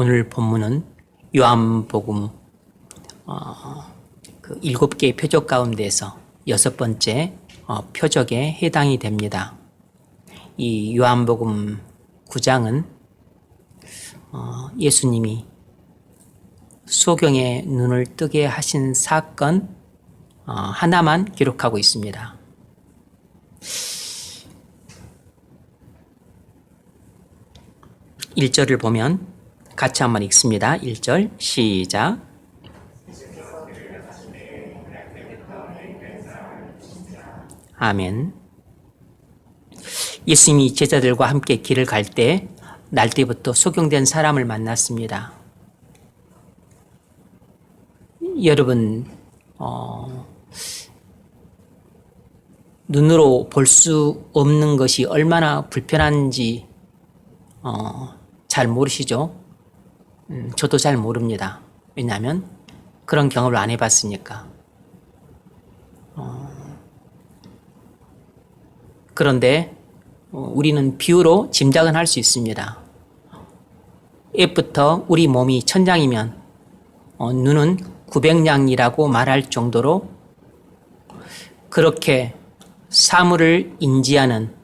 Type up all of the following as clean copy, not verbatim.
오늘 본문은 요한복음 7개의 표적 가운데서 6번째 표적에 해당이 됩니다. 이 요한복음 9장은 예수님이 소경의 눈을 뜨게 하신 사건 하나만 기록하고 있습니다. 1절을 보면 같이 한번 읽습니다. 1절 시작. 아멘. 예수님이 제자들과 함께 길을 갈 때 날때부터 소경된 사람을 만났습니다. 여러분 눈으로 볼 수 없는 것이 얼마나 불편한지 잘 모르시죠? 저도 잘 모릅니다. 왜냐하면 그런 경험을 안 해봤으니까. 그런데 우리는 비유로 짐작은 할 수 있습니다. 옛부터 우리 몸이 천냥이면 눈은 900냥이라고 말할 정도로 그렇게 사물을 인지하는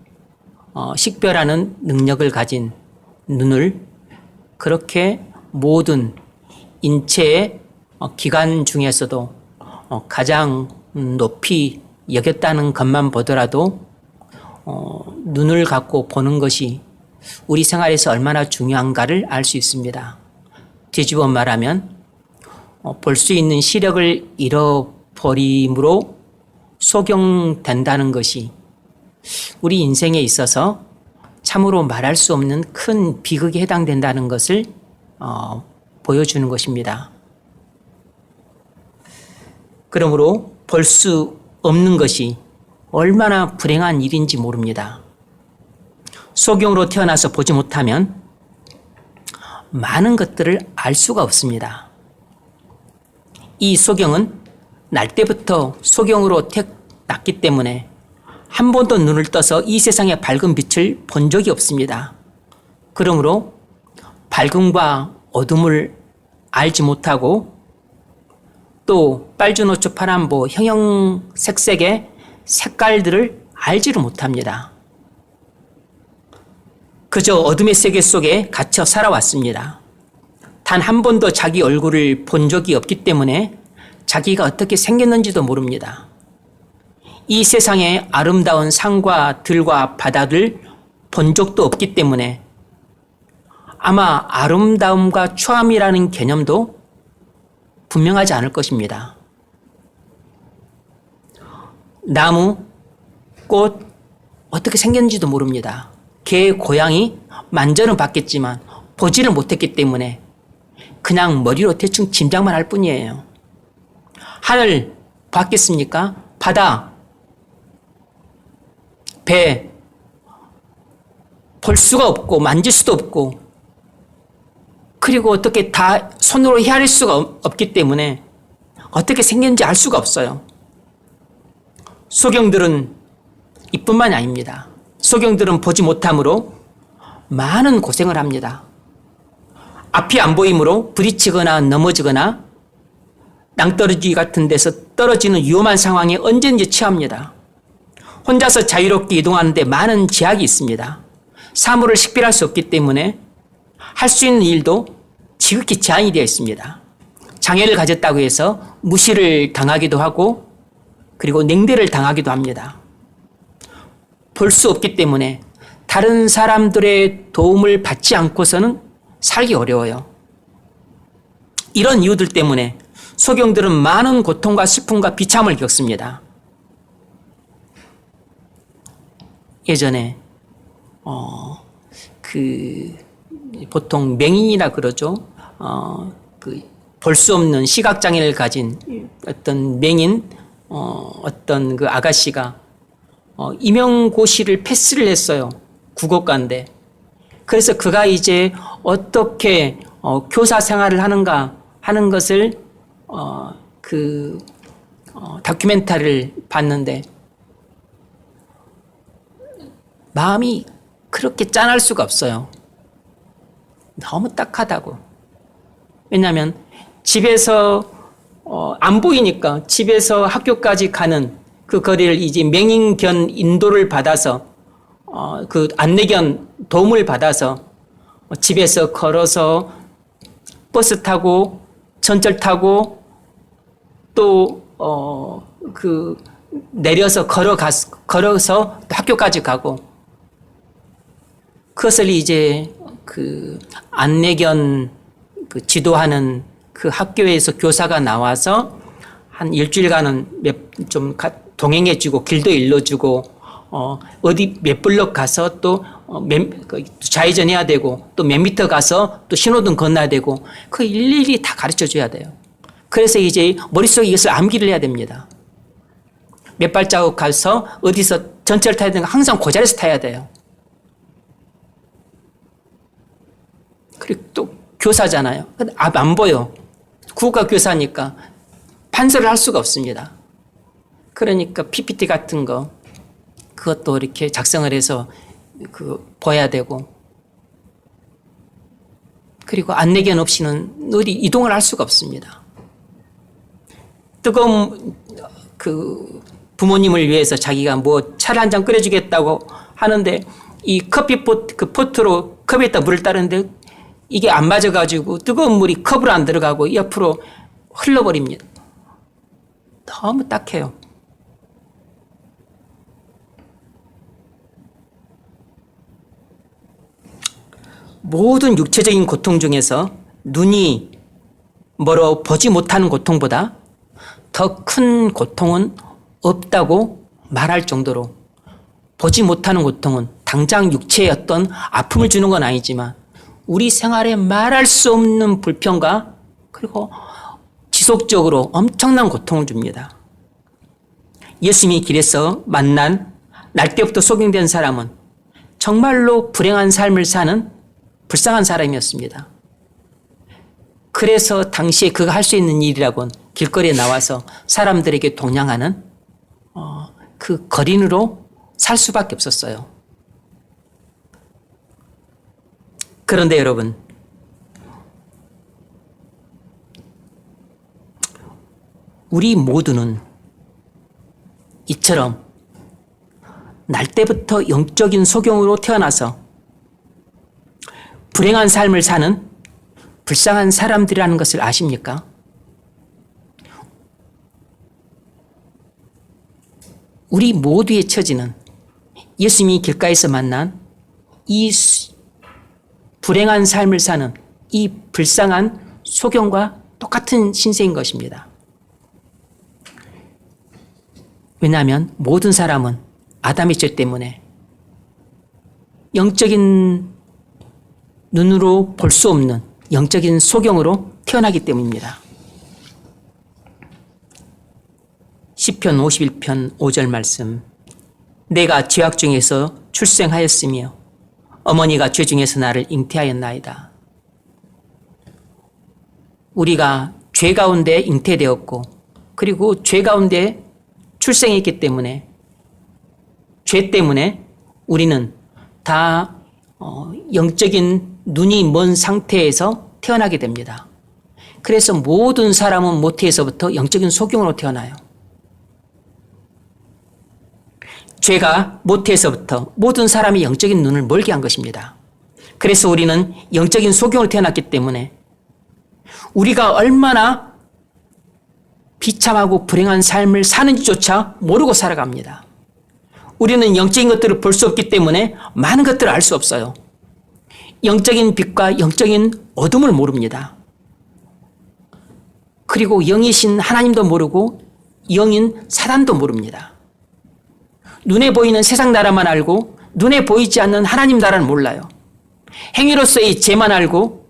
식별하는 능력을 가진 눈을 그렇게 모든 인체의 기관 중에서도 가장 높이 여겼다는 것만 보더라도 눈을 갖고 보는 것이 우리 생활에서 얼마나 중요한가를 알 수 있습니다. 뒤집어 말하면 볼 수 있는 시력을 잃어버림으로 소경된다는 것이 우리 인생에 있어서 참으로 말할 수 없는 큰 비극에 해당된다는 것을 보여주는 것입니다. 그러므로 볼 수 없는 것이 얼마나 불행한 일인지 모릅니다. 소경으로 태어나서 보지 못하면 많은 것들을 알 수가 없습니다. 이 소경은 날 때부터 소경으로 태어났기 때문에 한 번도 눈을 떠서 이 세상의 밝은 빛을 본 적이 없습니다. 그러므로 밝음과 어둠을 알지 못하고 또 빨주노초 파란보 형형색색의 색깔들을 알지를 못합니다. 그저 어둠의 세계 속에 갇혀 살아왔습니다. 단 한 번도 자기 얼굴을 본 적이 없기 때문에 자기가 어떻게 생겼는지도 모릅니다. 이 세상의 아름다운 산과 들과 바다를 본 적도 없기 때문에 아마 아름다움과 추함이라는 개념도 분명하지 않을 것입니다. 나무, 꽃, 어떻게 생겼는지도 모릅니다. 개, 고양이 만져는 봤겠지만 보지를 못했기 때문에 그냥 머리로 대충 짐작만 할 뿐이에요. 하늘 봤겠습니까? 바다, 배, 볼 수가 없고 만질 수도 없고 그리고 어떻게 다 손으로 헤아릴 수가 없기 때문에 어떻게 생겼는지 알 수가 없어요. 소경들은 이뿐만이 아닙니다. 소경들은 보지 못함으로 많은 고생을 합니다. 앞이 안 보이므로 부딪히거나 넘어지거나 낭떠러지 같은 데서 떨어지는 위험한 상황에 언제든지 처합니다. 혼자서 자유롭게 이동하는데 많은 제약이 있습니다. 사물을 식별할 수 없기 때문에 할 수 있는 일도 지극히 제한이 되어 있습니다. 장애를 가졌다고 해서 무시를 당하기도 하고 그리고 냉대를 당하기도 합니다. 볼 수 없기 때문에 다른 사람들의 도움을 받지 않고서는 살기 어려워요. 이런 이유들 때문에 소경들은 많은 고통과 슬픔과 비참을 겪습니다. 예전에 보통 맹인이라 그러죠. 볼 수 없는 시각장애를 가진 어떤 맹인 어떤 그 아가씨가 임용고시를 패스를 했어요. 국어과인데. 그래서 그가 이제 어떻게 교사 생활을 하는가 하는 것을 다큐멘터리를 봤는데 마음이 그렇게 짠할 수가 없어요. 너무 딱하다고. 왜냐하면 집에서 안 보이니까 집에서 학교까지 가는 그 거리를 이제 맹인견 인도를 받아서 그 안내견 도움을 받아서 집에서 걸어서 버스 타고 전철 타고 또 내려서 걸어서 학교까지 가고, 그것을 이제 그 안내견 그 지도하는 그 학교에서 교사가 나와서 한 일주일간은 좀 동행해주고 길도 일러주고 어디 몇 블럭 가서 또 좌회전해야 되고 또 몇 미터 가서 또 신호등 건너야 되고 그 일일이 다 가르쳐 줘야 돼요. 그래서 이제 머릿속에 이것을 암기를 해야 됩니다. 몇 발자국 가서 어디서 전철 타야 되는가 항상 그 자리에서 타야 돼요. 그리고 또 교사잖아요. 안 보여. 국어과 교사니까 판서를 할 수가 없습니다. 그러니까 PPT 같은 거 그것도 이렇게 작성을 해서 봐야 되고, 그리고 안내견 없이는 어디 이동을 할 수가 없습니다. 뜨거운 부모님을 위해서 자기가 뭐 차를 한 잔 끓여주겠다고 하는데 이 포트로 컵에다 물을 따르는데 이게 안 맞아가지고 뜨거운 물이 컵으로 안 들어가고 옆으로 흘러버립니다. 너무 딱해요. 모든 육체적인 고통 중에서 눈이 멀어 보지 못하는 고통보다 더 큰 고통은 없다고 말할 정도로, 보지 못하는 고통은 당장 육체의 어떤 아픔을 주는 건 아니지만 우리 생활에 말할 수 없는 불편과 그리고 지속적으로 엄청난 고통을 줍니다. 예수님이 길에서 만난 날 때부터 소경된 사람은 정말로 불행한 삶을 사는 불쌍한 사람이었습니다. 그래서 당시에 그가 할 수 있는 일이라고는 길거리에 나와서 사람들에게 동냥하는 그 거린으로 살 수밖에 없었어요. 그런데 여러분, 우리 모두는 이처럼 날 때부터 영적인 소경으로 태어나서 불행한 삶을 사는 불쌍한 사람들이라는 것을 아십니까? 우리 모두의 처지는 예수님이 길가에서 만난 이 불행한 삶을 사는 이 불쌍한 소경과 똑같은 신세인 것입니다. 왜냐하면 모든 사람은 아담의 죄 때문에 영적인 눈으로 볼 수 없는 영적인 소경으로 태어나기 때문입니다. 시편 51편 5절 말씀, 내가 죄악 중에서 출생하였으며 어머니가 죄 중에서 나를 잉태하였나이다. 우리가 죄 가운데 잉태되었고 그리고 죄 가운데 출생했기 때문에 죄 때문에 우리는 다 영적인 눈이 먼 상태에서 태어나게 됩니다. 그래서 모든 사람은 모태에서부터 영적인 소경으로 태어나요. 죄가 모태에서부터 모든 사람이 영적인 눈을 멀게 한 것입니다. 그래서 우리는 영적인 소경으로 태어났기 때문에 우리가 얼마나 비참하고 불행한 삶을 사는지조차 모르고 살아갑니다. 우리는 영적인 것들을 볼 수 없기 때문에 많은 것들을 알 수 없어요. 영적인 빛과 영적인 어둠을 모릅니다. 그리고 영이신 하나님도 모르고 영인 사단도 모릅니다. 눈에 보이는 세상 나라만 알고 눈에 보이지 않는 하나님 나라는 몰라요. 행위로서의 죄만 알고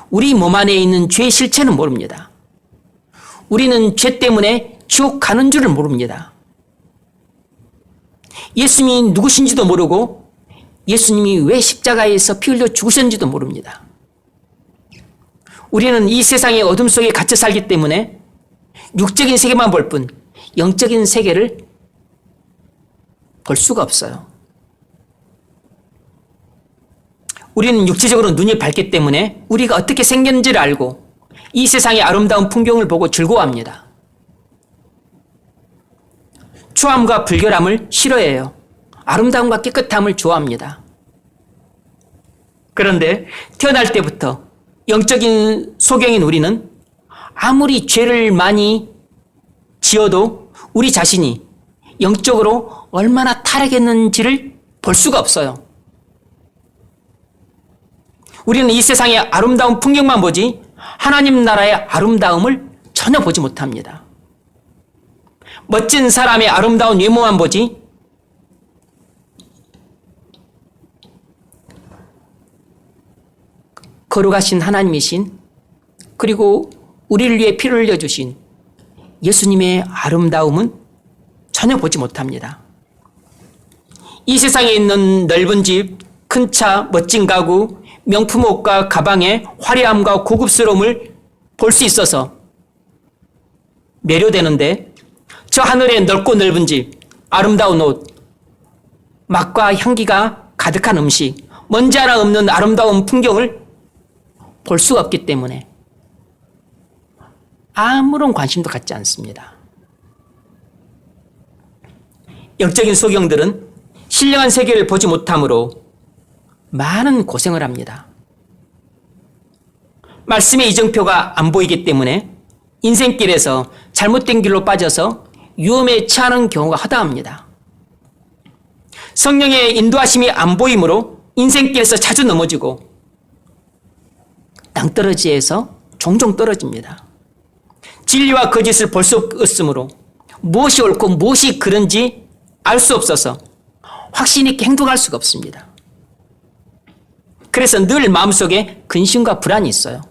우리 몸 안에 있는 죄의 실체는 모릅니다. 우리는 죄 때문에 지옥 가는 줄을 모릅니다. 예수님이 누구신지도 모르고 예수님이 왜 십자가에서 피 흘려 죽으셨는지도 모릅니다. 우리는 이 세상의 어둠 속에 갇혀 살기 때문에 육적인 세계만 볼 뿐 영적인 세계를 볼 수가 없어요. 우리는 육체적으로 눈이 밝기 때문에 우리가 어떻게 생겼는지를 알고 이 세상의 아름다운 풍경을 보고 즐거워합니다. 추함과 불결함을 싫어해요. 아름다움과 깨끗함을 좋아합니다. 그런데 태어날 때부터 영적인 소경인 우리는 아무리 죄를 많이 지어도 우리 자신이 영적으로 얼마나 타락했는지를 볼 수가 없어요. 우리는 이 세상의 아름다운 풍경만 보지 하나님 나라의 아름다움을 전혀 보지 못합니다. 멋진 사람의 아름다운 외모만 보지 거룩하신 하나님이신, 그리고 우리를 위해 피를 흘려주신 예수님의 아름다움은 전혀 보지 못합니다. 이 세상에 있는 넓은 집, 큰 차, 멋진 가구, 명품 옷과 가방의 화려함과 고급스러움을 볼 수 있어서 매료되는데, 저 하늘의 넓고 넓은 집, 아름다운 옷, 맛과 향기가 가득한 음식, 먼지 하나 없는 아름다운 풍경을 볼 수가 없기 때문에 아무런 관심도 갖지 않습니다. 영적인 소경들은 신령한 세계를 보지 못하므로 많은 고생을 합니다. 말씀의 이정표가 안 보이기 때문에 인생길에서 잘못된 길로 빠져서 위험에 처하는 경우가 허다합니다. 성령의 인도하심이 안 보이므로 인생길에서 자주 넘어지고 낭떠러지에서 종종 떨어집니다. 진리와 거짓을 볼 수 없으므로 무엇이 옳고 무엇이 그른지 알 수 없어서 확신 있게 행동할 수가 없습니다. 그래서 늘 마음속에 근심과 불안이 있어요.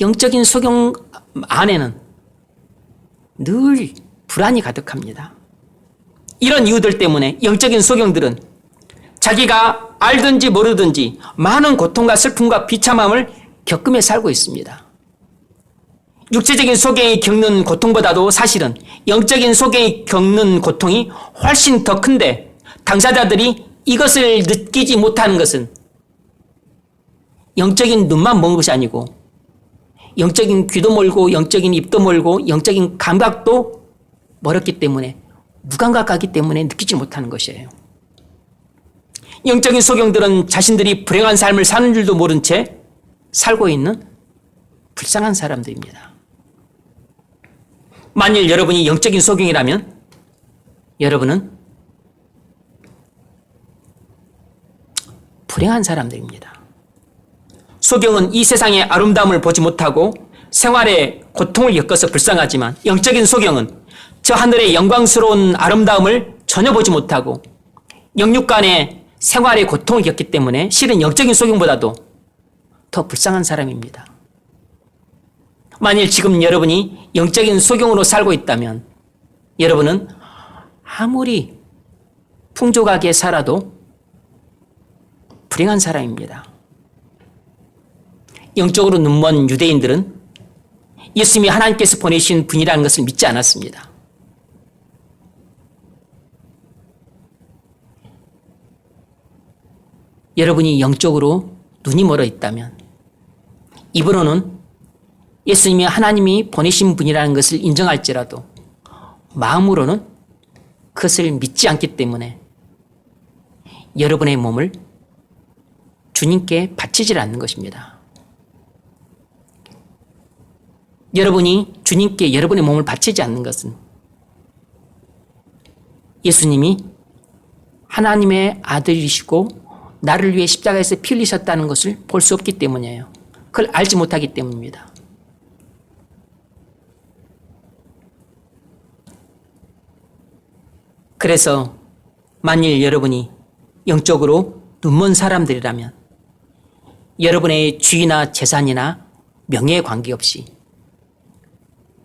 영적인 소경 안에는 늘 불안이 가득합니다. 이런 이유들 때문에 영적인 소경들은 자기가 알든지 모르든지 많은 고통과 슬픔과 비참함을 겪으며 살고 있습니다. 육체적인 소경이 겪는 고통보다도 사실은 영적인 소경이 겪는 고통이 훨씬 더 큰데, 당사자들이 이것을 느끼지 못하는 것은 영적인 눈만 먼 것이 아니고 영적인 귀도 멀고 영적인 입도 멀고 영적인 감각도 멀었기 때문에, 무감각하기 때문에 느끼지 못하는 것이에요. 영적인 소경들은 자신들이 불행한 삶을 사는 줄도 모른 채 살고 있는 불쌍한 사람들입니다. 만일 여러분이 영적인 소경이라면 여러분은 불행한 사람들입니다. 소경은 이 세상의 아름다움을 보지 못하고 생활의 고통을 겪어서 불쌍하지만, 영적인 소경은 저 하늘의 영광스러운 아름다움을 전혀 보지 못하고 영육간의 생활의 고통을 겪기 때문에 실은 영적인 소경보다도 더 불쌍한 사람입니다. 만일 지금 여러분이 영적인 소경으로 살고 있다면 여러분은 아무리 풍족하게 살아도 불행한 사람입니다. 영적으로 눈먼 유대인들은 예수님이 하나님께서 보내신 분이라는 것을 믿지 않았습니다. 여러분이 영적으로 눈이 멀어 있다면 입으로는 예수님이 하나님이 보내신 분이라는 것을 인정할지라도 마음으로는 그것을 믿지 않기 때문에 여러분의 몸을 주님께 바치질 않는 것입니다. 여러분이 주님께 여러분의 몸을 바치지 않는 것은 예수님이 하나님의 아들이시고 나를 위해 십자가에서 피 흘리셨다는 것을 볼 수 없기 때문이에요. 그걸 알지 못하기 때문입니다. 그래서 만일 여러분이 영적으로 눈먼 사람들이라면 여러분의 주의나 재산이나 명예에 관계없이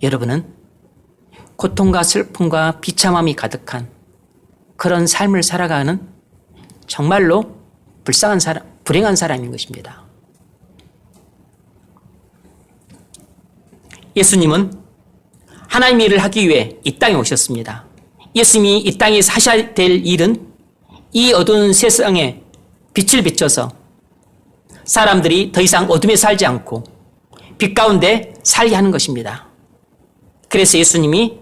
여러분은 고통과 슬픔과 비참함이 가득한 그런 삶을 살아가는 정말로 불쌍한 사람, 불행한 사람인 것입니다. 예수님은 하나님의 일을 하기 위해 이 땅에 오셨습니다. 예수님이 이 땅에서 하셔야 될 일은 이 어두운 세상에 빛을 비춰서 사람들이 더 이상 어둠에 살지 않고 빛 가운데 살게 하는 것입니다. 그래서 예수님이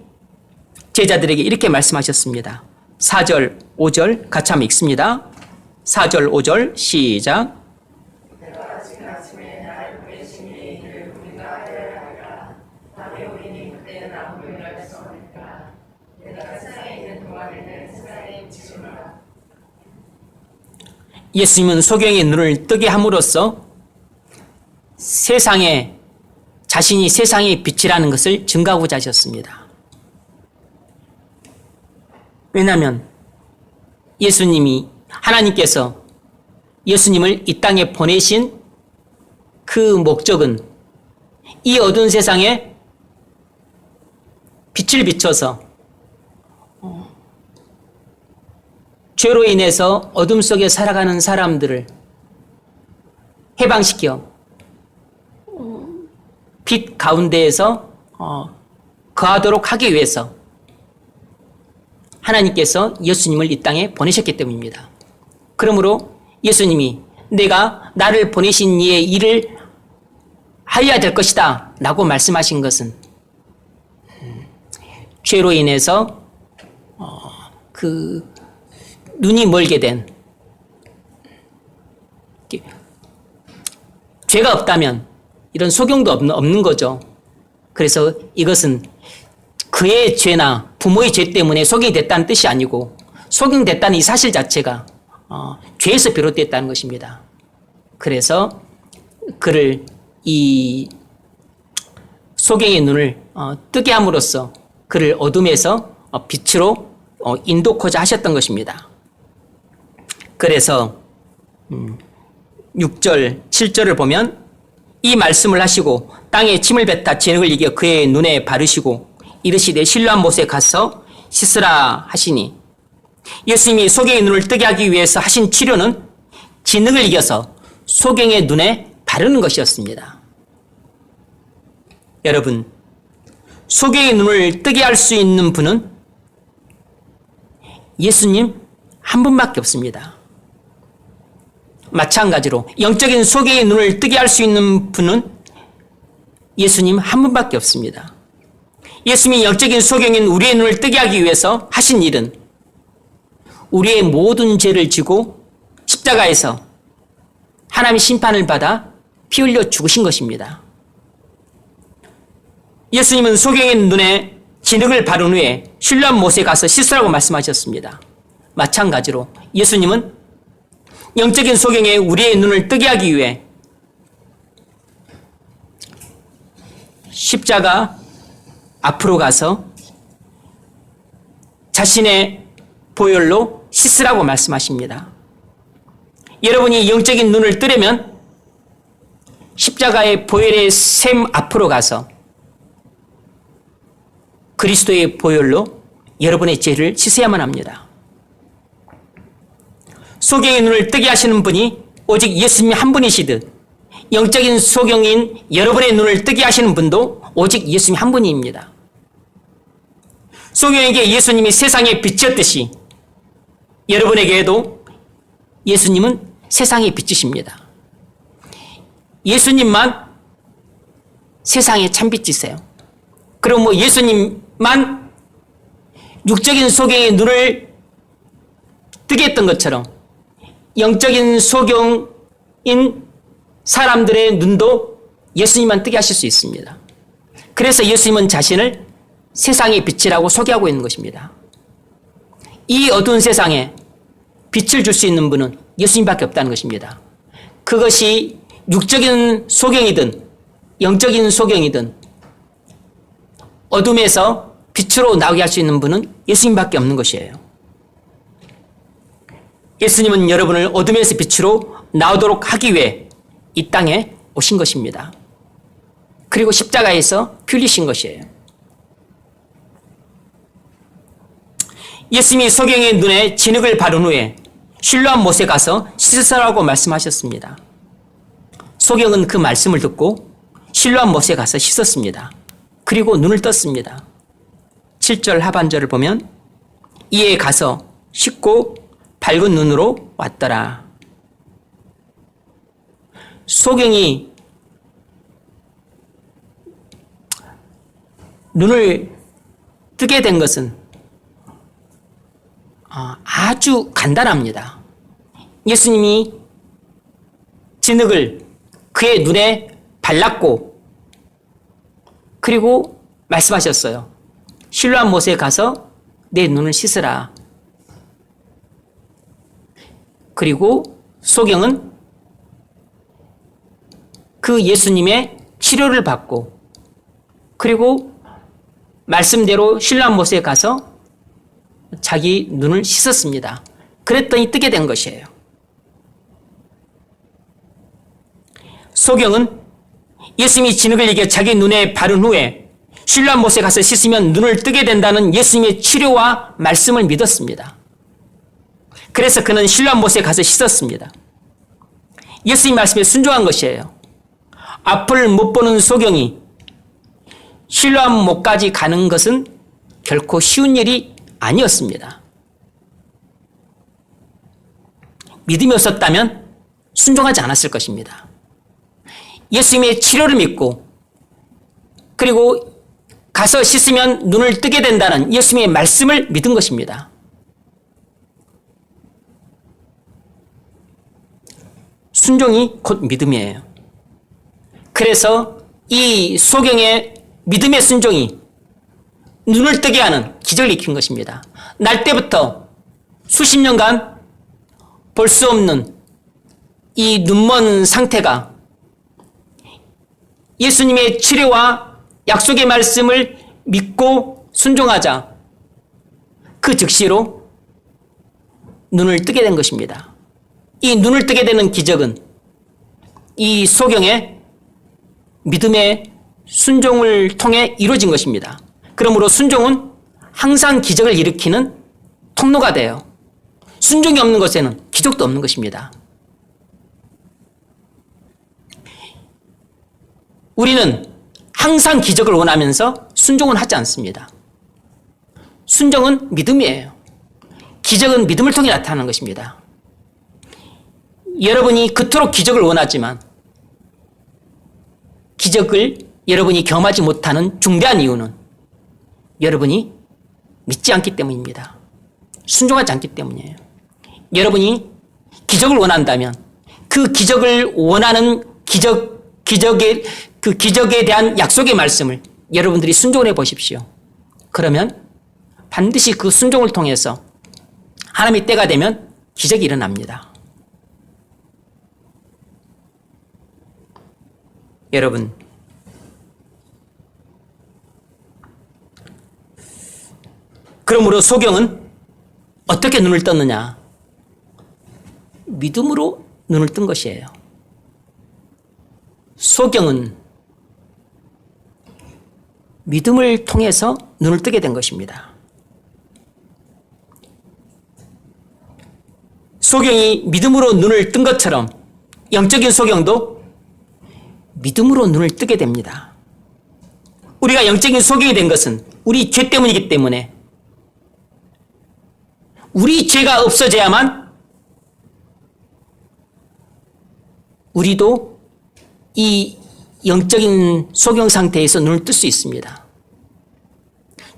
제자들에게 이렇게 말씀하셨습니다. 4절, 5절 같이 한번 읽습니다. 4절, 5절 시작. 예수님은 소경의 눈을 뜨게 함으로써 자신이 세상의 빛이라는 것을 증거하고자 하셨습니다. 왜냐하면 하나님께서 예수님을 이 땅에 보내신 그 목적은 이 어두운 세상에 빛을 비춰서 죄로 인해서 어둠 속에 살아가는 사람들을 해방시켜 빛 가운데에서 거하도록 하기 위해서 하나님께서 예수님을 이 땅에 보내셨기 때문입니다. 그러므로 예수님이 내가 나를 보내신 이의 일을 하여야 될 것이다 라고 말씀하신 것은 죄로 인해서 눈이 멀게 된, 죄가 없다면 이런 소경도 없는 거죠. 그래서 이것은 그의 죄나 부모의 죄 때문에 소경이 됐다는 뜻이 아니고 소경됐다는 이 사실 자체가 죄에서 비롯됐다는 것입니다. 그래서 그를 이 소경의 눈을 뜨게 함으로써 그를 어둠에서 빛으로 인도코자 하셨던 것입니다. 그래서 6절, 7절을 보면 이 말씀을 하시고 땅에 침을 뱉어 진흙을 이겨 그의 눈에 바르시고 이르시되 실로암 못에 가서 씻으라 하시니 예수님이 소경의 눈을 뜨게 하기 위해서 하신 치료는 진흙을 이겨서 소경의 눈에 바르는 것이었습니다. 여러분, 소경의 눈을 뜨게 할 수 있는 분은 예수님 한 분밖에 없습니다. 마찬가지로 영적인 소경의 눈을 뜨게 할 수 있는 분은 예수님 한 분밖에 없습니다. 예수님이 영적인 소경인 우리의 눈을 뜨게 하기 위해서 하신 일은 우리의 모든 죄를 지고 십자가에서 하나님의 심판을 받아 피 흘려 죽으신 것입니다. 예수님은 소경의 눈에 진흙을 바른 후에 실로암 못에 가서 씻으라고 말씀하셨습니다. 마찬가지로 예수님은 영적인 소경에 우리의 눈을 뜨게 하기 위해 십자가 앞으로 가서 자신의 보혈로 씻으라고 말씀하십니다. 여러분이 영적인 눈을 뜨려면 십자가의 보혈의 샘 앞으로 가서 그리스도의 보혈로 여러분의 죄를 씻어야만 합니다. 소경의 눈을 뜨게 하시는 분이 오직 예수님이 한 분이시듯 영적인 소경인 여러분의 눈을 뜨게 하시는 분도 오직 예수님 한 분입니다. 소경에게 예수님이 세상의 빛이었듯이 여러분에게도 예수님은 세상의 빛이십니다. 예수님만 세상의 참빛이세요. 그럼 예수님만 육적인 소경의 눈을 뜨게 했던 것처럼 영적인 소경인 사람들의 눈도 예수님만 뜨게 하실 수 있습니다. 그래서 예수님은 자신을 세상의 빛이라고 소개하고 있는 것입니다. 이 어두운 세상에 빛을 줄 수 있는 분은 예수님밖에 없다는 것입니다. 그것이 육적인 소경이든 영적인 소경이든 어둠에서 빛으로 나오게 할 수 있는 분은 예수님밖에 없는 것이에요. 예수님은 여러분을 어둠에서 빛으로 나오도록 하기 위해 이 땅에 오신 것입니다. 그리고 십자가에서 피 흘리신 것이에요. 예수님이 소경의 눈에 진흙을 바른 후에 실로암 못에 가서 씻으라고 말씀하셨습니다. 소경은 그 말씀을 듣고 실로암 못에 가서 씻었습니다. 그리고 눈을 떴습니다. 7절 하반절을 보면 이에 가서 씻고 밝은 눈으로 왔더라. 소경이 눈을 뜨게 된 것은 아주 간단합니다. 예수님이 진흙을 그의 눈에 발랐고 그리고 말씀하셨어요. 실로암 못에 가서 내 눈을 씻으라. 그리고 소경은 그 예수님의 치료를 받고 그리고 말씀대로 실로암 못에 가서 자기 눈을 씻었습니다. 그랬더니 뜨게 된 것이에요. 소경은 예수님이 진흙을 이겨 자기 눈에 바른 후에 실로암 못에 가서 씻으면 눈을 뜨게 된다는 예수님의 치료와 말씀을 믿었습니다. 그래서 그는 실로암 못에 가서 씻었습니다. 예수님 말씀에 순종한 것이에요. 앞을 못 보는 소경이 실로암 못까지 가는 것은 결코 쉬운 일이 아니었습니다. 믿음이 없었다면 순종하지 않았을 것입니다. 예수님의 치료를 믿고 그리고 가서 씻으면 눈을 뜨게 된다는 예수님의 말씀을 믿은 것입니다. 순종이 곧 믿음이에요. 그래서 이 소경의 믿음의 순종이 눈을 뜨게 하는 기적을 일으킨 것입니다. 날 때부터 수십 년간 볼 수 없는 이 눈먼 상태가 예수님의 치료와 약속의 말씀을 믿고 순종하자 그 즉시로 눈을 뜨게 된 것입니다. 이 눈을 뜨게 되는 기적은 이 소경의 믿음의 순종을 통해 이루어진 것입니다. 그러므로 순종은 항상 기적을 일으키는 통로가 돼요. 순종이 없는 것에는 기적도 없는 것입니다. 우리는 항상 기적을 원하면서 순종은 하지 않습니다. 순종은 믿음이에요. 기적은 믿음을 통해 나타나는 것입니다. 여러분이 그토록 기적을 원하지만 기적을 여러분이 경험하지 못하는 중대한 이유는 여러분이 믿지 않기 때문입니다. 순종하지 않기 때문이에요. 여러분이 기적을 원한다면 그 기적을 원하는 그 기적에 대한 약속의 말씀을 여러분들이 순종을 해 보십시오. 그러면 반드시 그 순종을 통해서 하나님의 때가 되면 기적이 일어납니다. 여러분, 그러므로 소경은 어떻게 눈을 떴느냐? 믿음으로 눈을 뜬 것이에요. 소경은 믿음을 통해서 눈을 뜨게 된 것입니다. 소경이 믿음으로 눈을 뜬 것처럼 영적인 소경도 믿음으로 눈을 뜨게 됩니다. 우리가 영적인 소경이 된 것은 우리 죄 때문이기 때문에 우리 죄가 없어져야만 우리도 이 영적인 소경 상태에서 눈을 뜰 수 있습니다.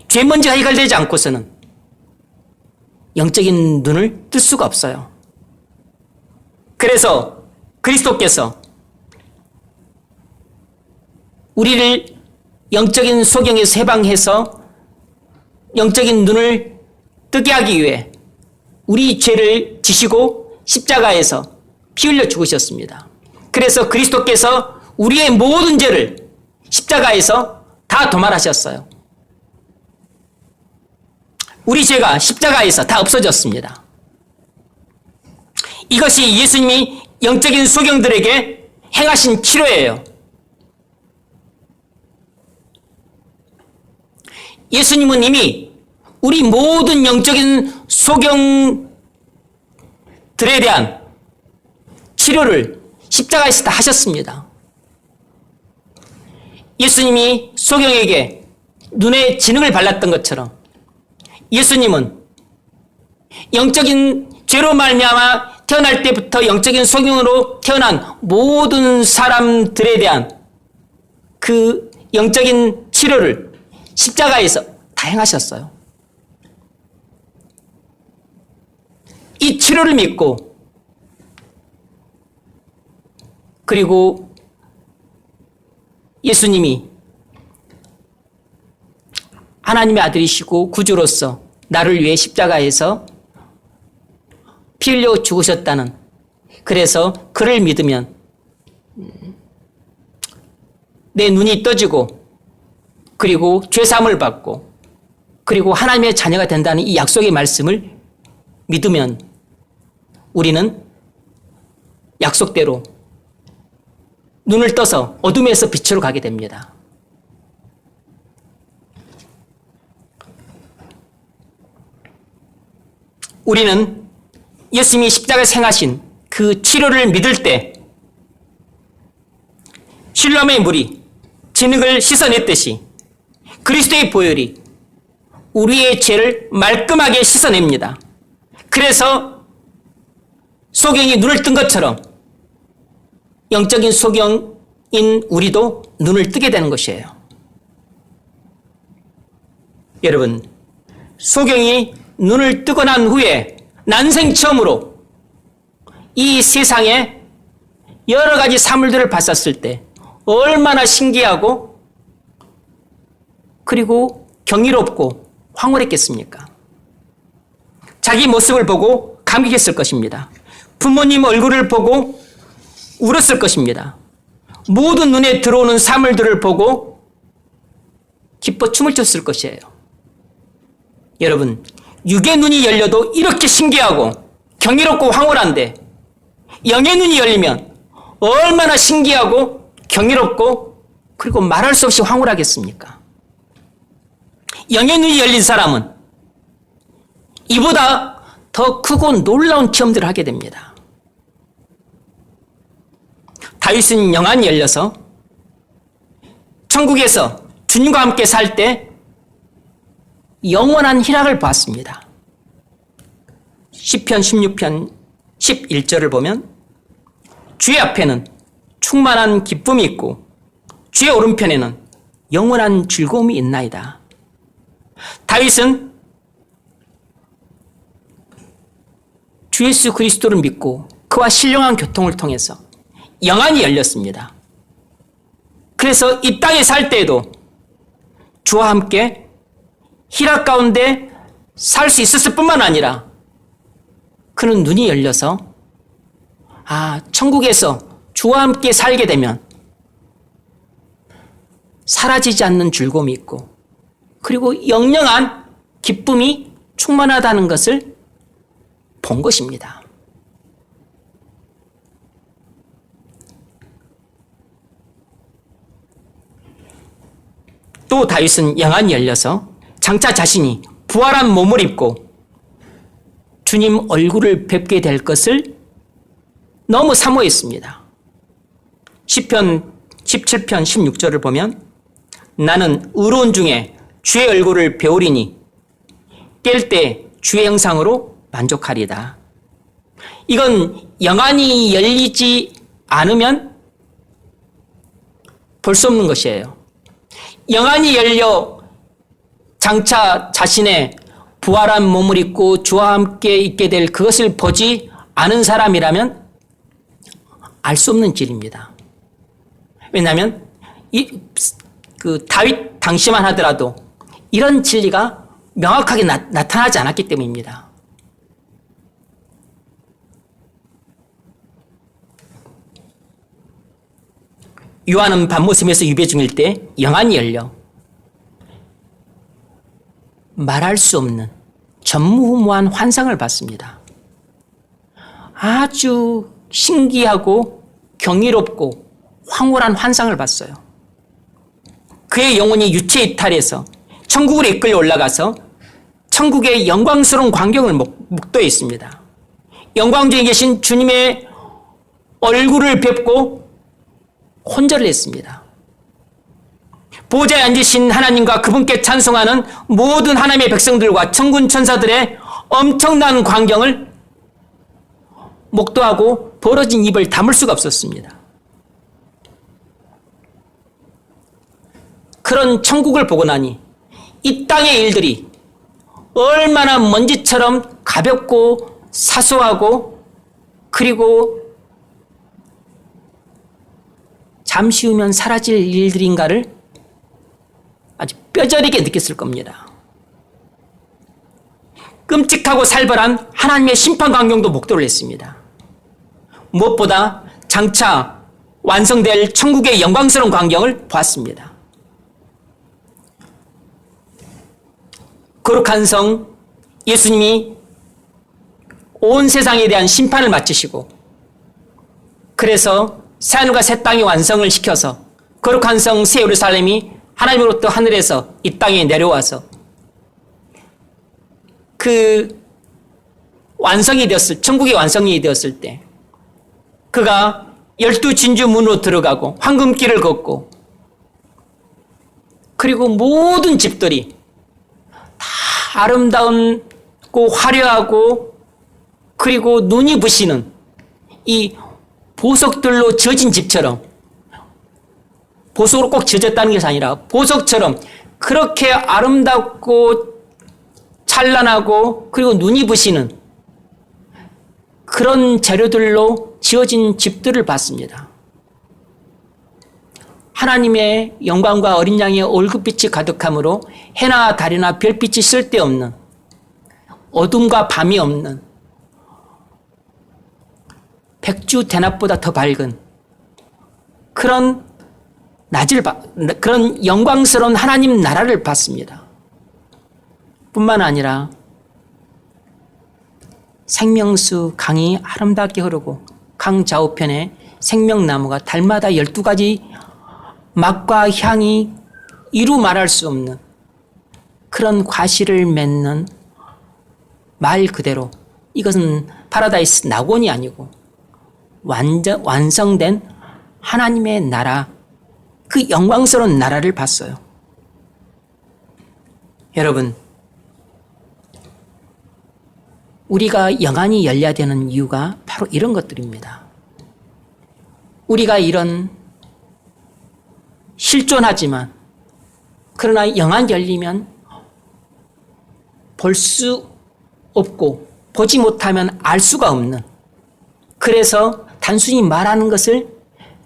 죄 문제가 해결되지 않고서는 영적인 눈을 뜰 수가 없어요. 그래서 그리스도께서 우리를 영적인 소경에서 해방해서 영적인 눈을 뜨게 하기 위해 우리 죄를 지시고 십자가에서 피 흘려 죽으셨습니다. 그래서 그리스도께서 우리의 모든 죄를 십자가에서 다 도말하셨어요. 우리 죄가 십자가에서 다 없어졌습니다. 이것이 예수님이 영적인 소경들에게 행하신 치료예요. 예수님은 이미 우리 모든 영적인 소경들에 대한 치료를 십자가에서 다 하셨습니다. 예수님이 소경에게 눈에 진흙을 발랐던 것처럼 예수님은 영적인 죄로 말미암아 태어날 때부터 영적인 소경으로 태어난 모든 사람들에 대한 그 영적인 치료를 십자가에서 다 행하셨어요. 이 치료를 믿고 그리고 예수님이 하나님의 아들이시고 구주로서 나를 위해 십자가에서 피 흘려 죽으셨다는, 그래서 그를 믿으면 내 눈이 떠지고 그리고 죄사함을 받고 그리고 하나님의 자녀가 된다는 이 약속의 말씀을 믿으면 우리는 약속대로 눈을 떠서 어둠에서 빛으로 가게 됩니다. 우리는 예수님이 십자가에서 행하신 그 치료를 믿을 때 실로암의 물이 진흙을 씻어냈듯이 그리스도의 보혈이 우리의 죄를 말끔하게 씻어냅니다. 그래서 소경이 눈을 뜬 것처럼 영적인 소경인 우리도 눈을 뜨게 되는 것이에요. 여러분, 소경이 눈을 뜨고 난 후에 난생 처음으로 이 세상에 여러 가지 사물들을 봤었을 때 얼마나 신기하고 그리고 경이롭고 황홀했겠습니까? 자기 모습을 보고 감격했을 것입니다. 부모님 얼굴을 보고 울었을 것입니다. 모든 눈에 들어오는 사물들을 보고 기뻐 춤을 췄을 것이에요. 여러분, 육의 눈이 열려도 이렇게 신기하고 경이롭고 황홀한데 영의 눈이 열리면 얼마나 신기하고 경이롭고 그리고 말할 수 없이 황홀하겠습니까? 영의 눈이 열린 사람은 이보다 더 크고 놀라운 체험들을 하게 됩니다. 다윗은 영안이 열려서 천국에서 주님과 함께 살 때 영원한 희락을 봤습니다. 시편 16편 11절을 보면 주의 앞에는 충만한 기쁨이 있고 주의 오른편에는 영원한 즐거움이 있나이다. 다윗은 주 예수 그리스도를 믿고 그와 신령한 교통을 통해서 영안이 열렸습니다. 그래서 이 땅에 살 때에도 주와 함께 희락 가운데 살 수 있었을 뿐만 아니라 그는 눈이 열려서 천국에서 주와 함께 살게 되면 사라지지 않는 즐거움이 있고 그리고 영영한 기쁨이 충만하다는 것을 본 것입니다. 또 다윗은 영안이 열려서 장차 자신이 부활한 몸을 입고 주님 얼굴을 뵙게 될 것을 너무 사모했습니다. 시편 17편 16절을 보면 나는 의로운 중에 주의 얼굴을 배우리니 깰 때 주의 형상으로 만족하리다. 이건 영안이 열리지 않으면 볼 수 없는 것이에요. 영안이 열려 장차 자신의 부활한 몸을 입고 주와 함께 있게 될 그것을 보지 않은 사람이라면 알 수 없는 길입니다. 왜냐하면 다윗 당시만 하더라도 이런 진리가 명확하게 나타나지 않았기 때문입니다. 요한은 밤모섬에서 유배 중일 때 영안이 열려 말할 수 없는 전무후무한 환상을 봤습니다. 아주 신기하고 경이롭고 황홀한 환상을 봤어요. 그의 영혼이 유체 이탈해서 천국으로 이끌려 올라가서 천국의 영광스러운 광경을 목도했습니다. 영광 중에 계신 주님의 얼굴을 뵙고 혼절을 했습니다. 보좌에 앉으신 하나님과 그분께 찬송하는 모든 하나님의 백성들과 천군 천사들의 엄청난 광경을 목도하고 벌어진 입을 다물 수가 없었습니다. 그런 천국을 보고 나니 이 땅의 일들이 얼마나 먼지처럼 가볍고 사소하고 그리고 잠시 후면 사라질 일들인가를 아주 뼈저리게 느꼈을 겁니다. 끔찍하고 살벌한 하나님의 심판 광경도 목도를 했습니다. 무엇보다 장차 완성될 천국의 영광스러운 광경을 보았습니다. 거룩한 성 예수님이 온 세상에 대한 심판을 마치시고 그래서 새하늘과 새 땅의 완성을 시켜서 거룩한 성 새 예루살렘이 하나님으로부터 하늘에서 이 땅에 내려와서 그 완성이 되었을 천국의 완성이 되었을 때 그가 12진주 문으로 들어가고 황금길을 걷고 그리고 모든 집들이 다 아름다운고 화려하고 그리고 눈이 부시는 이 보석들로 지어진 집처럼 보석으로 꼭 지어졌다는 것이 아니라 보석처럼 그렇게 아름답고 찬란하고 그리고 눈이 부시는 그런 재료들로 지어진 집들을 봤습니다. 하나님의 영광과 어린 양의 얼굴빛이 가득함으로 해나 달이나 별빛이 쓸데없는 어둠과 밤이 없는 백주 대낮보다 더 밝은 그런 그런 영광스러운 하나님 나라를 봤습니다. 뿐만 아니라 생명수 강이 아름답게 흐르고 강 좌우편에 생명나무가 달마다 12가지 맛과 향이 이루 말할 수 없는 그런 과실을 맺는 말 그대로 이것은 파라다이스 낙원이 아니고 완성된 하나님의 나라 그 영광스러운 나라를 봤어요. 여러분 우리가 영안이 열려야 되는 이유가 바로 이런 것들입니다. 우리가 이런 실존하지만 그러나 영안이 열리면 볼 수 없고 보지 못하면 알 수가 없는 그래서 단순히 말하는 것을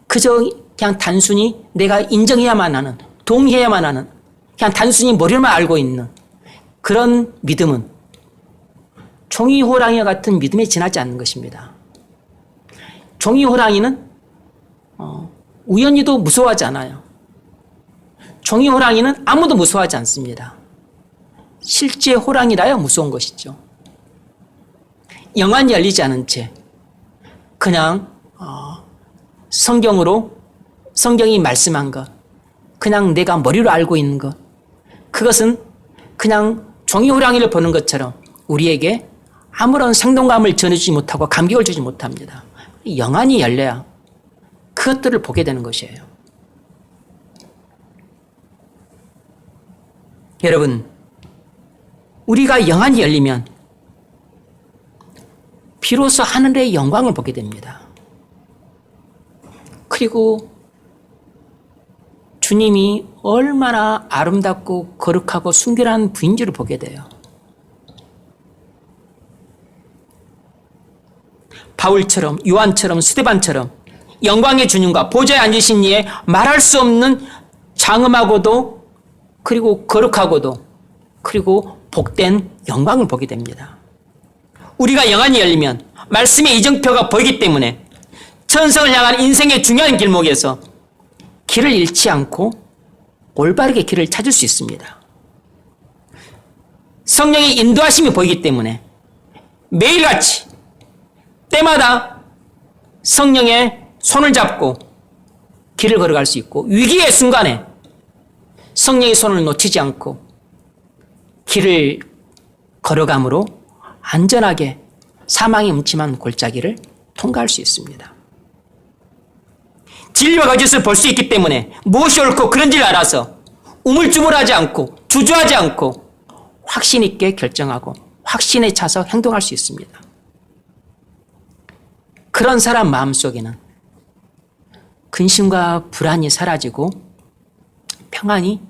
그저 그냥 단순히 내가 인정해야만 하는 동의해야만 하는 그냥 단순히 머리로만 알고 있는 그런 믿음은 종이 호랑이와 같은 믿음에 지나지 않는 것입니다. 종이 호랑이는 우연히도 무서워하지 않아요. 종이 호랑이는 아무도 무서워하지 않습니다. 실제 호랑이라야 무서운 것이죠. 영안이 열리지 않은 채 그냥 성경이 말씀한 것 그냥 내가 머리로 알고 있는 것 그것은 그냥 종이 호랑이를 보는 것처럼 우리에게 아무런 생동감을 전해주지 못하고 감격을 주지 못합니다. 영안이 열려야 그것들을 보게 되는 것이에요. 여러분, 우리가 영안이 열리면 비로소 하늘의 영광을 보게 됩니다. 그리고 주님이 얼마나 아름답고 거룩하고 순결한 부인지를 보게 돼요. 바울처럼 요한처럼 스데반처럼 영광의 주님과 보좌에 앉으신 이의 말할 수 없는 장엄하고도 그리고 거룩하고도 그리고 복된 영광을 보게 됩니다. 우리가 영안이 열리면 말씀의 이정표가 보이기 때문에 천성을 향한 인생의 중요한 길목에서 길을 잃지 않고 올바르게 길을 찾을 수 있습니다. 성령의 인도하심이 보이기 때문에 매일같이 때마다 성령의 손을 잡고 길을 걸어갈 수 있고 위기의 순간에 성령의 손을 놓치지 않고 길을 걸어감으로 안전하게 사망의 음침한 골짜기를 통과할 수 있습니다. 진리와 거짓을 볼 수 있기 때문에 무엇이 옳고 그런지를 알아서 우물쭈물하지 않고 주저하지 않고 확신 있게 결정하고 확신에 차서 행동할 수 있습니다. 그런 사람 마음속에는 근심과 불안이 사라지고 평안이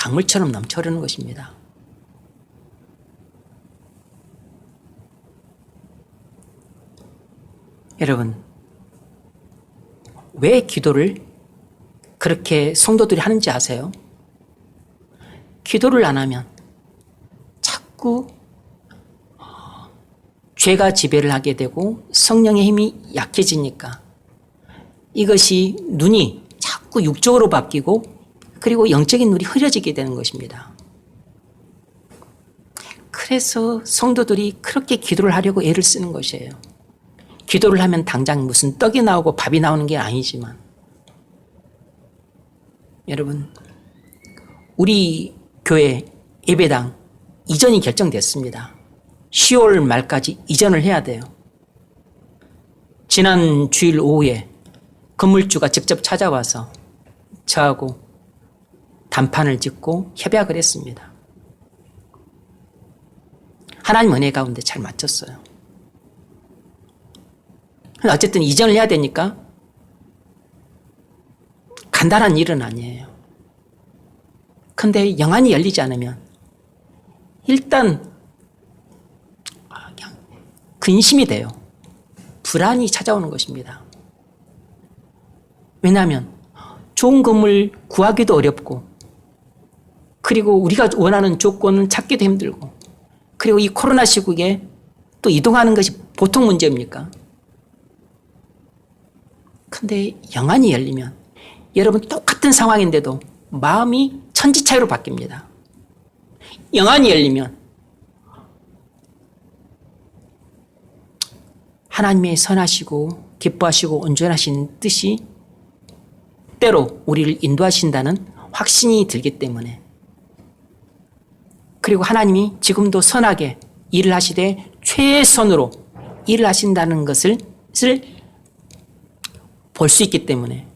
강물처럼 넘쳐흐르는 것입니다. 여러분, 왜 기도를 그렇게 성도들이 하는지 아세요? 기도를 안 하면 자꾸 죄가 지배를 하게 되고 성령의 힘이 약해지니까 이것이 눈이 자꾸 육적으로 바뀌고 그리고 영적인 눈이 흐려지게 되는 것입니다. 그래서 성도들이 그렇게 기도를 하려고 애를 쓰는 것이에요. 기도를 하면 당장 무슨 떡이 나오고 밥이 나오는 게 아니지만 여러분, 우리 교회 예배당 이전이 결정됐습니다. 10월 말까지 이전을 해야 돼요. 지난 주일 오후에 건물주가 직접 찾아와서 저하고 단판을 짓고 협약을 했습니다. 하나님 은혜 가운데 잘 맞췄어요. 어쨌든 이전을 해야 되니까 간단한 일은 아니에요. 근데 영안이 열리지 않으면 일단 그냥 근심이 돼요. 불안이 찾아오는 것입니다. 왜냐하면 좋은 건물 구하기도 어렵고 그리고 우리가 원하는 조건을 찾기도 힘들고 그리고 이 코로나 시국에 또 이동하는 것이 보통 문제입니까? 근데 영안이 열리면 여러분 똑같은 상황인데도 마음이 천지차이로 바뀝니다. 영안이 열리면 하나님의 선하시고 기뻐하시고 온전하신 뜻이 때로 우리를 인도하신다는 확신이 들기 때문에 그리고 하나님이 지금도 선하게 일을 하시되 최선으로 일을 하신다는 것을 볼 수 있기 때문에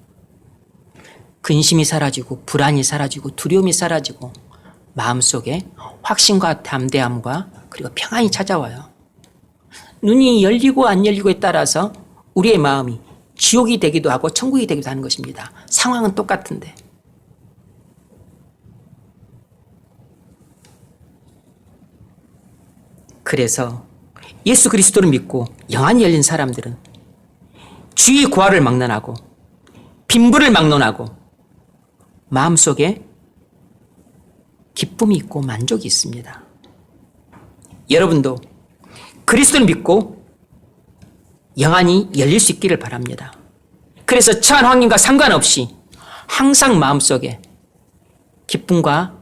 근심이 사라지고 불안이 사라지고 두려움이 사라지고 마음속에 확신과 담대함과 그리고 평안이 찾아와요. 눈이 열리고 안 열리고에 따라서 우리의 마음이 지옥이 되기도 하고 천국이 되기도 하는 것입니다. 상황은 똑같은데. 그래서 예수 그리스도를 믿고 영안이 열린 사람들은 주의 고화를 막론하고 빈부를 막론하고 마음속에 기쁨이 있고 만족이 있습니다. 여러분도 그리스도를 믿고 영안이 열릴 수 있기를 바랍니다. 그래서 처한 환경과 상관없이 항상 마음속에 기쁨과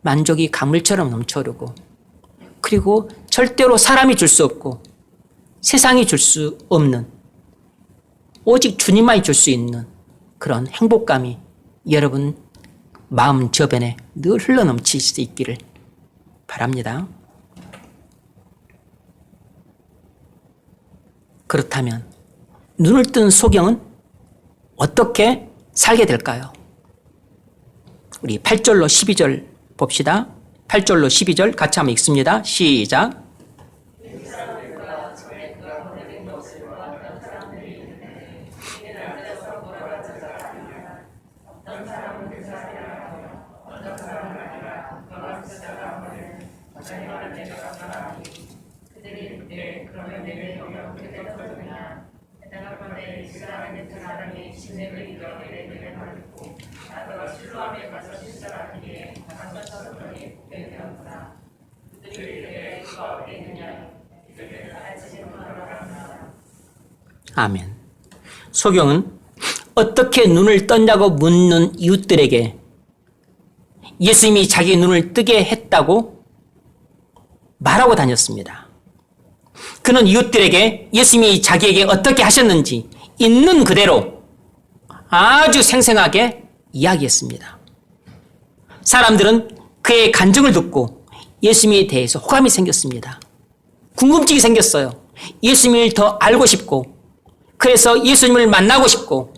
만족이 강물처럼 넘쳐흐르고 그리고 절대로 사람이 줄 수 없고 세상이 줄 수 없는 오직 주님만이 줄 수 있는 그런 행복감이 여러분 마음 저변에 늘 흘러넘칠 수 있기를 바랍니다. 그렇다면 눈을 뜬 소경은 어떻게 살게 될까요? 우리 8절로 12절 봅시다. 8절로 12절 같이 한번 읽습니다. 시작. 아멘. 소경은 어떻게 눈을 떴냐고 묻는 이웃들에게 예수님이 자기 눈을 뜨게 했다고 말하고 다녔습니다. 그는 이웃들에게 예수님이 자기에게 어떻게 하셨는지 있는 그대로 아주 생생하게 이야기했습니다. 사람들은 그의 간증을 듣고 예수님에 대해서 호감이 생겼습니다. 궁금증이 생겼어요. 예수님을 더 알고 싶고 그래서 예수님을 만나고 싶고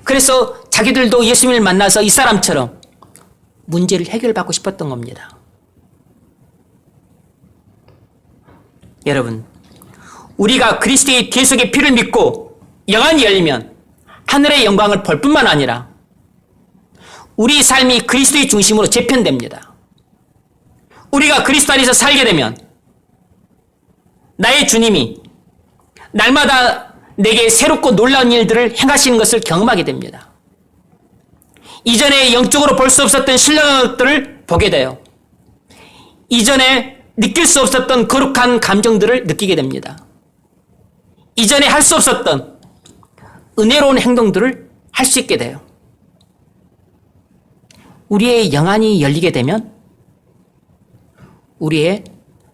그래서 자기들도 예수님을 만나서 이 사람처럼 문제를 해결받고 싶었던 겁니다. 여러분, 우리가 그리스도의 계속의 피를 믿고 영안이 열리면 하늘의 영광을 볼 뿐만 아니라 우리 삶이 그리스도의 중심으로 재편됩니다. 우리가 그리스도 안에서 살게 되면 나의 주님이 날마다 내게 새롭고 놀라운 일들을 행하시는 것을 경험하게 됩니다. 이전에 영적으로 볼 수 없었던 신령한 것들을 보게 돼요. 이전에 느낄 수 없었던 거룩한 감정들을 느끼게 됩니다. 이전에 할 수 없었던 은혜로운 행동들을 할 수 있게 돼요. 우리의 영안이 열리게 되면 우리의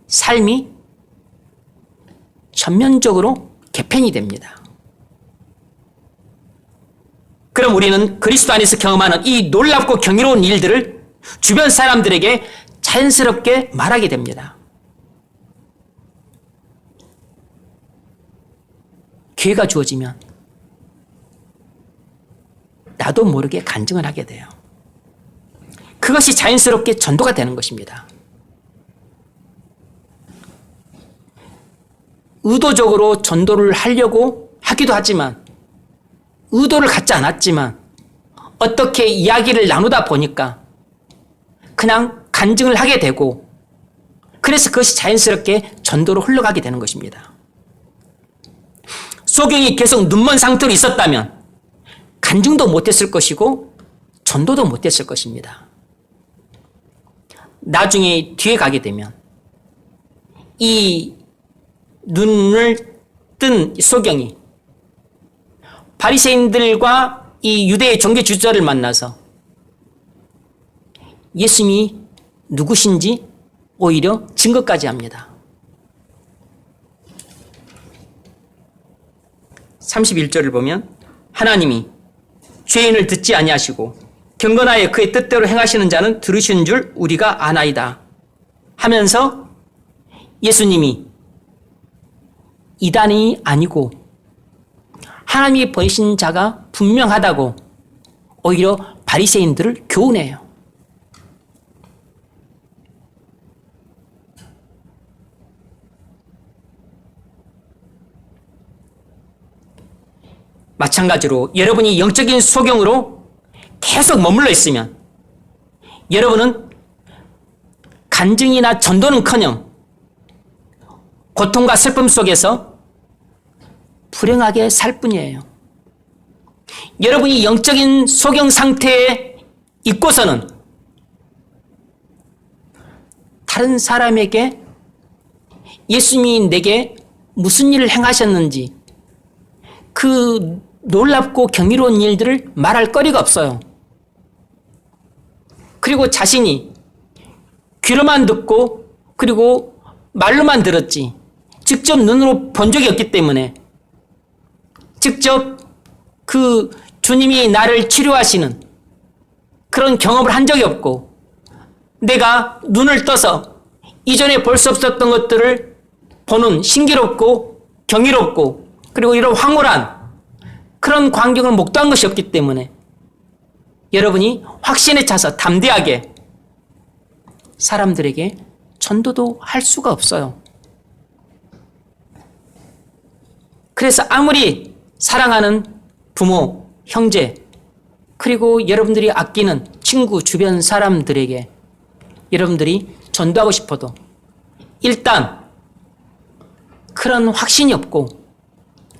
삶이 전면적으로 개편이 됩니다. 그럼 우리는 그리스도 안에서 경험하는 이 놀랍고 경이로운 일들을 주변 사람들에게 자연스럽게 말하게 됩니다. 기회가 주어지면 나도 모르게 간증을 하게 돼요. 그것이 자연스럽게 전도가 되는 것입니다. 의도적으로 전도를 하려고 하기도 하지만 의도를 갖지 않았지만 어떻게 이야기를 나누다 보니까 그냥 간증을 하게 되고 그래서 그것이 자연스럽게 전도로 흘러가게 되는 것입니다. 소경이 계속 눈먼 상태로 있었다면 간증도 못했을 것이고 전도도 못했을 것입니다. 나중에 뒤에 가게 되면 이 눈을 뜬 소경이 바리새인들과 이 유대의 종교 지도자를 만나서 예수님이 누구신지 오히려 증거까지 합니다. 31절을 보면 하나님이 죄인을 듣지 아니하시고 경건하여 그의 뜻대로 행하시는 자는 들으시는 줄 우리가 아나이다 하면서 예수님이 이단이 아니고 하나님이 보내신 자가 분명하다고 오히려 바리새인들을 교훈해요. 마찬가지로 여러분이 영적인 소경으로 계속 머물러 있으면 여러분은 간증이나 전도는커녕 고통과 슬픔 속에서 불행하게 살 뿐이에요. 여러분이 영적인 소경 상태에 있고서는 다른 사람에게 예수님이 내게 무슨 일을 행하셨는지 그 놀랍고 경이로운 일들을 말할 거리가 없어요. 그리고 자신이 귀로만 듣고 그리고 말로만 들었지 직접 눈으로 본 적이 없기 때문에 직접 그 주님이 나를 치료하시는 그런 경험을 한 적이 없고 내가 눈을 떠서 이전에 볼 수 없었던 것들을 보는 신기롭고 경이롭고 그리고 이런 황홀한 그런 광경을 목도한 것이 없기 때문에 여러분이 확신에 차서 담대하게 사람들에게 전도도 할 수가 없어요. 그래서 아무리 사랑하는 부모, 형제, 그리고 여러분들이 아끼는 친구, 주변 사람들에게 여러분들이 전도하고 싶어도 일단 그런 확신이 없고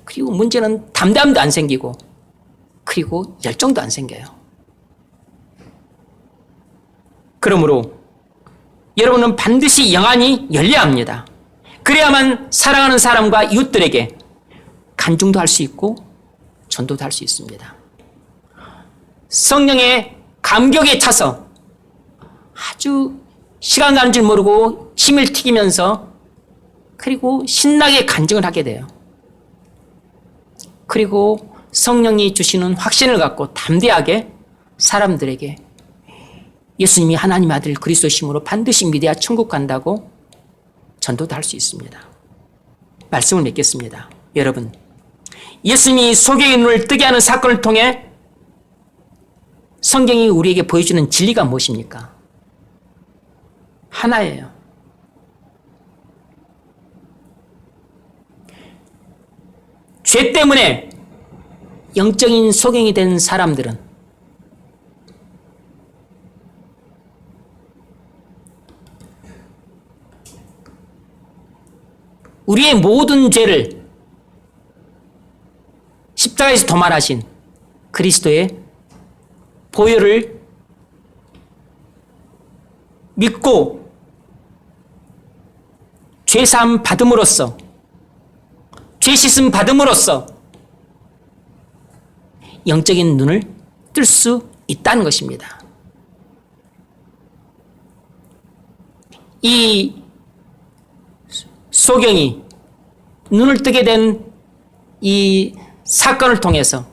그리고 문제는 담대함도 안 생기고 그리고 열정도 안 생겨요. 그러므로 여러분은 반드시 영안이 열려야 합니다. 그래야만 사랑하는 사람과 이웃들에게 간증도 할 수 있고 전도도 할 수 있습니다. 성령의 감격에 차서 아주 시간 가는 줄 모르고 침을 튀기면서 그리고 신나게 간증을 하게 돼요. 그리고 성령이 주시는 확신을 갖고 담대하게 사람들에게 예수님이 하나님의 아들 그리스도심으로 반드시 믿어야 천국 간다고 전도도 할 수 있습니다. 말씀을 맺겠습니다. 여러분, 예수님이 소경의 눈을 뜨게 하는 사건을 통해 성경이 우리에게 보여주는 진리가 무엇입니까? 하나예요. 죄 때문에 영적인 소경이 된 사람들은 우리의 모든 죄를 십자가에서 도말하신 그리스도의 보혈을 믿고 죄사함 받음으로써, 죄 씻음 받음으로써 영적인 눈을 뜰 수 있다는 것입니다. 이 소경이 눈을 뜨게 된 이 사건을 통해서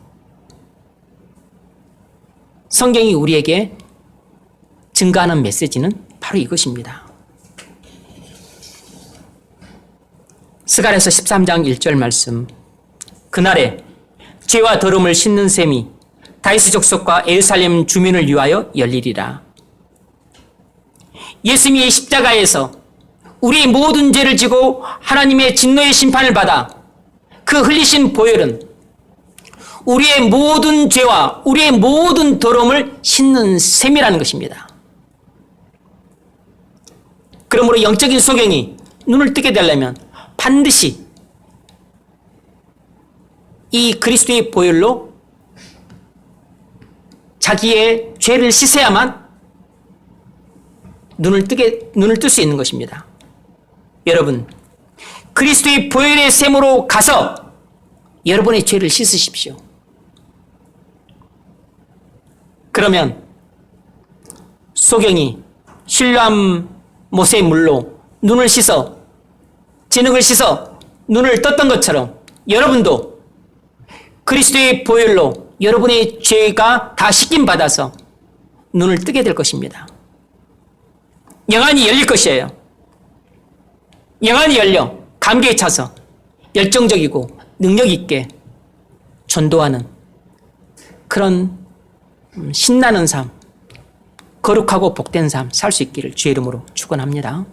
성경이 우리에게 증가하는 메시지는 바로 이것입니다. 스가랴서 13장 1절 말씀. 그날에 죄와 더러움을 씻는 셈이 다윗의 족속과 예루살렘 주민을 위하여 열리리라. 예수님이 십자가에서 우리의 모든 죄를 지고 하나님의 진노의 심판을 받아 그 흘리신 보혈은 우리의 모든 죄와 우리의 모든 더러움을 씻는 셈이라는 것입니다. 그러므로 영적인 소경이 눈을 뜨게 되려면 반드시 이 그리스도의 보혈로 자기의 죄를 씻어야만 눈을 뜰 수 있는 것입니다. 여러분, 그리스도의 보혈의 셈으로 가서 여러분의 죄를 씻으십시오. 그러면 소경이 신뢰한 모세의 물로 눈을 씻어 진흙을 씻어 눈을 떴던 것처럼 여러분도 그리스도의 보혈로 여러분의 죄가 다 씻김 받아서 눈을 뜨게 될 것입니다. 영안이 열릴 것이에요. 영안이 열려 감개에 차서 열정적이고 능력 있게 전도하는 그런 신나는 삶, 거룩하고 복된 삶 살 수 있기를 주의 이름으로 축원합니다.